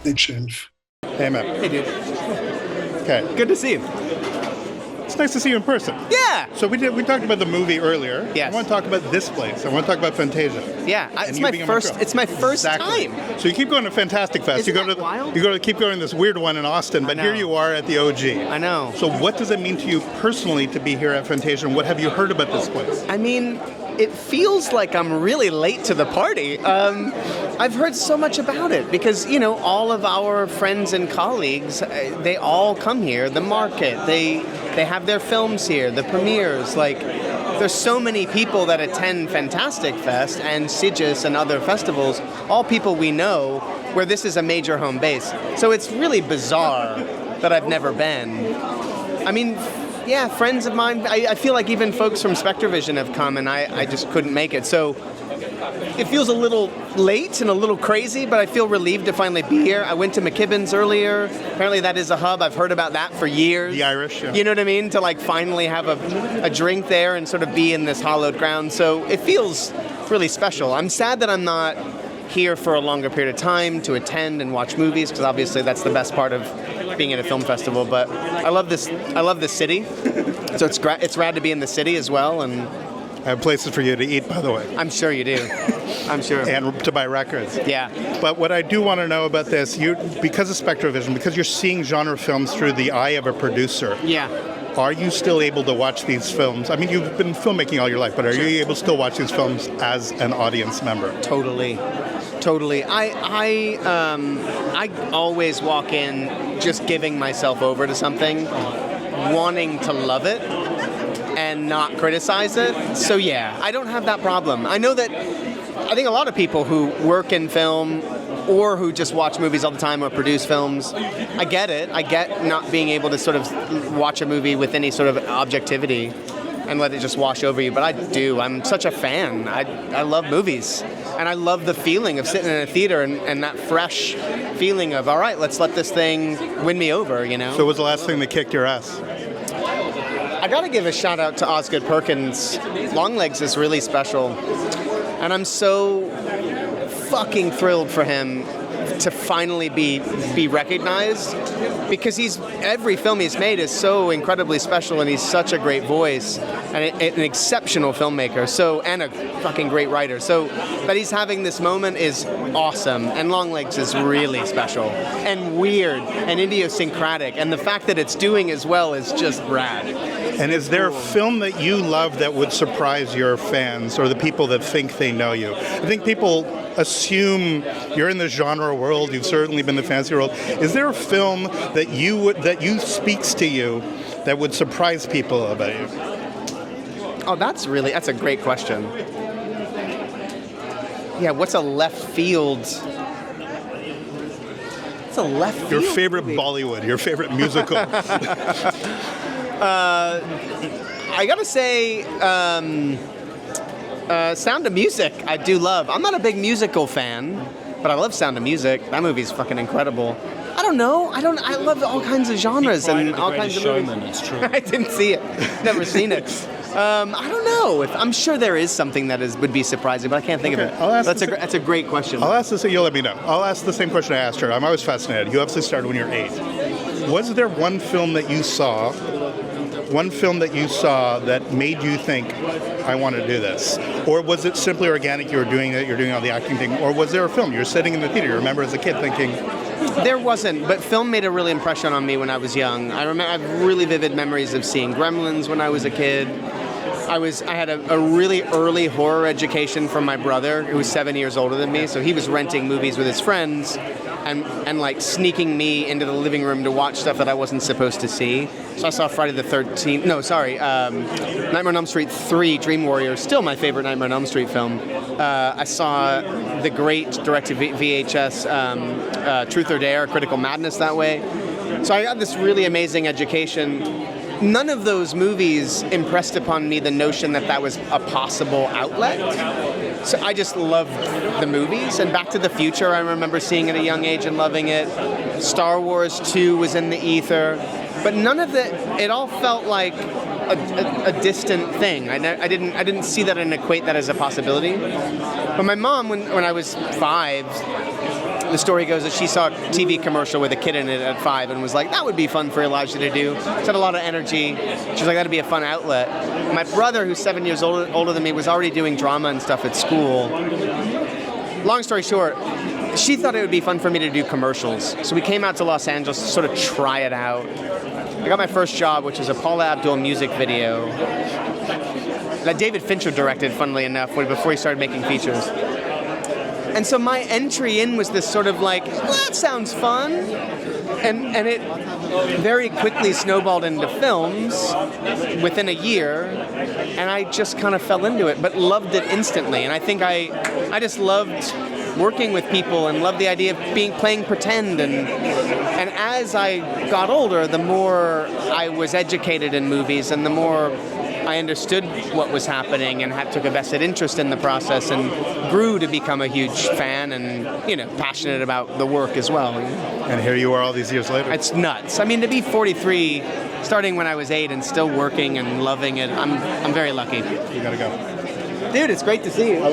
They change. Hey, man. Hey, dude. Okay. Good to see you. It's nice to see you in person. Yeah. So we talked about the movie earlier. Yes. I want to talk about this place. I want to talk about Fantasia. Yeah. And It's you my being in first. Montreal. It's my first Exactly. time. So you keep going to Fantastic Fest. Isn't you go that to wild? you go to keep going to this weird one in Austin, but know. here you are at the OG. I know. So what does it mean to you personally to be here at Fantasia? And what have you heard about this place? I mean, it feels like I'm really late to the party. I've heard so much about it because, you know, all of our friends and colleagues, they all come here. The market, they have their films here, the premieres. Like, there's so many people that attend Fantastic Fest and Sigis and other festivals, all people we know, where this is a major home base. So it's really bizarre that I've never been. I mean, yeah, friends of mine, I feel like even folks from SpectreVision have come and I just couldn't make it. So it feels a little late and a little crazy, but I feel relieved to finally be here. I went to McKibben's earlier. Apparently that is a hub. I've heard about that for years. The Irish, yeah. You know what I mean? To like finally have a drink there and sort of be in this hallowed ground. So it feels really special. I'm sad that I'm not here for a longer period of time to attend and watch movies, because obviously that's the best part of being at a film festival. But I love this city. So it's rad to be in the city as well, and I have places for you to eat, by the way. I'm sure you do. I'm sure. And to buy records. Yeah. But what I do want to know about this, because of SpectreVision, because you're seeing genre films through the eye of a producer, Yeah. are you still able to watch these films? I mean, you've been filmmaking all your life, but are you able to still watch these films as an audience member? Totally. I always walk in just giving myself over to something, wanting to love it and not criticize it. So yeah, I don't have that problem. I know that I think a lot of people who work in film or who just watch movies all the time or produce films, I get it. I get not being able to sort of watch a movie with any sort of objectivity and let it just wash over you, but I do. I'm such a fan. I love movies. And I love the feeling of sitting in a theater and that fresh feeling of, all right, let's let this thing win me over, you know? So what was the last thing that kicked your ass? I gotta give a shout out to Osgood Perkins. Longlegs is really special. And I'm so fucking thrilled for him to finally be recognized, because every film he's made is so incredibly special, and he's such a great voice and an exceptional filmmaker, and a fucking great writer. So that he's having this moment is awesome, and Longlegs is really special and weird and idiosyncratic, and the fact that it's doing as well is just rad. And is there a film that you love that would surprise your fans or the people that think they know you? I think people assume you're in the genre world. You've certainly been in the fantasy world. Is there a film that speaks to you that would surprise people about you? Oh, that's a great question. Yeah, what's a left field? What's a left field? Your favorite Bollywood, your favorite musical. I gotta say, Sound of Music, I do love. I'm not a big musical fan, but I love Sound of Music. That movie's fucking incredible. I don't know. I love all kinds of genres and all kinds of Showman, movies. it's true. I didn't see it. Never seen it. I don't know. I'm sure there is something that would be surprising, but I can't think of it. That's a great question. I'll ask this. You'll let me know. I'll ask the same question I asked her. I'm always fascinated. You obviously started when you were 8. Was there one film that you saw that made you think, I want to do this? Or was it simply organic, you were doing it, you're doing all the acting thing? Or was there a film, you're sitting in the theater, you remember as a kid thinking... There wasn't, but film made a real impression on me when I was young. I have really vivid memories of seeing Gremlins when I was a kid. I had a really early horror education from my brother, who was 7 years older than me, so he was renting movies with his friends and like sneaking me into the living room to watch stuff that I wasn't supposed to see. So I saw Nightmare on Elm Street 3, Dream Warrior, still my favorite Nightmare on Elm Street film. I saw the great direct-to-VHS Truth or Dare, Critical Madness that way. So I got this really amazing education. None of those movies impressed upon me the notion that was a possible outlet. So I just loved the movies. And Back to the Future, I remember seeing at a young age and loving it. Star Wars 2 was in the ether. But none of it all felt like a distant thing. I didn't see that and equate that as a possibility. But my mom, when I was 5, the story goes that she saw a TV commercial with a kid in it at 5 and was like, that would be fun for Elijah to do. She had a lot of energy. She was like, that'd be a fun outlet. My brother, who's 7 years older than me, was already doing drama and stuff at school. Long story short, she thought it would be fun for me to do commercials. So we came out to Los Angeles to sort of try it out. I got my first job, which was a Paula Abdul music video that David Fincher directed, funnily enough, before he started making features. And so my entry in was this sort of like, well, that sounds fun. And it very quickly snowballed into films within a year. And I just kind of fell into it, but loved it instantly. And I think I just loved working with people and loved the idea of playing pretend. And as I got older, the more I was educated in movies and the more I understood what was happening and took a vested interest in the process and grew to become a huge fan and, passionate about the work as well. And here you are all these years later. It's nuts. I mean, to be 43, starting when I was 8 and still working and loving it, I'm very lucky. You gotta go. Dude, it's great to see you.